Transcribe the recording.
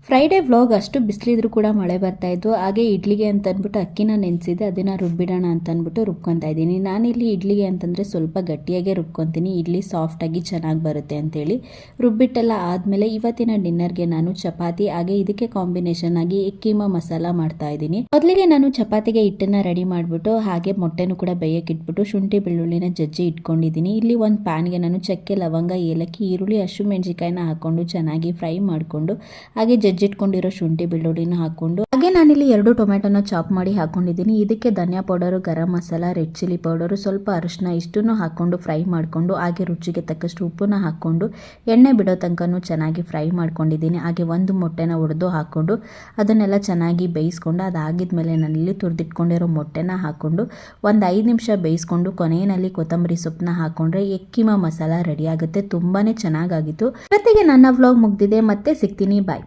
Friday vlog ಅಷ್ಟು ಬಿಸಿಲಿದ್ರು ಕೂಡ ಮಳೆ ಬರ್ತಾ ಇತ್ತು. ಹಾಗೆ ಇಡ್ಲಿಗೆ ಅಂತ ಅಂದ್ಬಿಟ್ಟು ಅಕ್ಕಿನ ನೆನೆಸಿದೆ, ಅದನ್ನು ರುಬ್ಬಿಡೋಣ ಅಂತ ಅಂದ್ಬಿಟ್ಟು ರುಬ್ಕೊತಾ ಇದ್ದೀನಿ. ನಾನಿಲ್ಲಿ ಇಡ್ಲಿಗೆ ಅಂತಂದರೆ ಸ್ವಲ್ಪ ಗಟ್ಟಿಯಾಗೆ ರುಬ್ಕೊತೀನಿ, ಇಡ್ಲಿ ಸಾಫ್ಟಾಗಿ ಚೆನ್ನಾಗಿ ಬರುತ್ತೆ ಅಂತೇಳಿ. ರುಬ್ಬಿಟ್ಟೆಲ್ಲ ಆದಮೇಲೆ ಇವತ್ತಿನ ಡಿನ್ನರ್ಗೆ ನಾನು ಚಪಾತಿ ಹಾಗೆ ಇದಕ್ಕೆ ಕಾಂಬಿನೇಷನ್ ಆಗಿ ಕೀಮಾ ಮಸಾಲ ಮಾಡ್ತಾ ಇದ್ದೀನಿ. ಮೊದಲಿಗೆ ನಾನು ಚಪಾತಿಗೆ ಹಿಟ್ಟನ್ನು ರೆಡಿ ಮಾಡಿಬಿಟ್ಟು ಹಾಗೆ ಮೊಟ್ಟೆನೂ ಕೂಡ ಬೇಯಕ್ಕೆ ಇಟ್ಬಿಟ್ಟು ಶುಂಠಿ ಬೆಳ್ಳುಳ್ಳಿನ ಜಜ್ಜಿ ಇಟ್ಕೊಂಡಿದ್ದೀನಿ. ಇಲ್ಲಿ ಒಂದು ಪ್ಯಾನ್ಗೆ ನಾನು ಚಕ್ಕೆ ಲವಂಗ ಏಲಕ್ಕಿ ಈರುಳ್ಳಿ ಹಸಿಮೆಣಸಿಕಾಯಿನ ಹಾಕ್ಕೊಂಡು ಚೆನ್ನಾಗಿ ಫ್ರೈ ಮಾಡಿಕೊಂಡು ಹಾಗೆ ಜಜ್ಜಿಟ್ಕೊಂಡಿರೋ ಶುಂಠಿ ಬೆಳ್ಳುಳ್ಳಿನ ಹಾಕೊಂಡು ಹಾಗೆ ನಾನಿಲ್ಲಿ 2 ಟೊಮೆಟೊನ ಚಾಪ್ ಮಾಡಿ ಹಾಕೊಂಡಿದ್ದೀನಿ. ಇದಕ್ಕೆ ಧನಿಯಾ powder, garam masala, red chilli powder, ಸ್ವಲ್ಪ ಅರಿಶಿನ ಇಷ್ಟನ್ನು ಹಾಕೊಂಡು ಫ್ರೈ ಮಾಡಿಕೊಂಡು ಹಾಗೆ ರುಚಿಗೆ ತಕ್ಕಷ್ಟು ಉಪ್ಪನ್ನ ಹಾಕೊಂಡು ಎಣ್ಣೆ ಬಿಡೋ ತನಕನೂ ಚೆನ್ನಾಗಿ ಫ್ರೈ ಮಾಡ್ಕೊಂಡಿದ್ದೀನಿ. ಹಾಗೆ ಒಂದು ಮೊಟ್ಟೆನ ಒಡೆದು ಹಾಕೊಂಡು ಅದನ್ನೆಲ್ಲ ಚೆನ್ನಾಗಿ ಬೇಯಿಸ್ಕೊಂಡು ಅದಾಗಿದ್ಮೇಲೆ ನಾನಿಲ್ಲಿ ತುರಿದಿಟ್ಕೊಂಡಿರೋ ಮೊಟ್ಟೆನ ಹಾಕೊಂಡು ಒಂದು 5 ನಿಮಿಷ ಬೇಯಿಸ್ಕೊಂಡು ಕೊನೆಯಲ್ಲಿ ಕೊತ್ತಂಬರಿ ಸೊಪ್ಪನ್ನ ಹಾಕೊಂಡ್ರೆ ಕೀಮಾ ಮಸಾಲ ರೆಡಿ ಆಗುತ್ತೆ. ತುಂಬಾನೇ ಚೆನ್ನಾಗಾಗಿತ್ತು. ಇವತ್ತಿಗೆ ನನ್ನ ವ್ಲಾಗ್ ಮುಗ್ದಿದೆ. ಮತ್ತೆ ಸಿಗ್ತೀನಿ. ಬಾಯ್.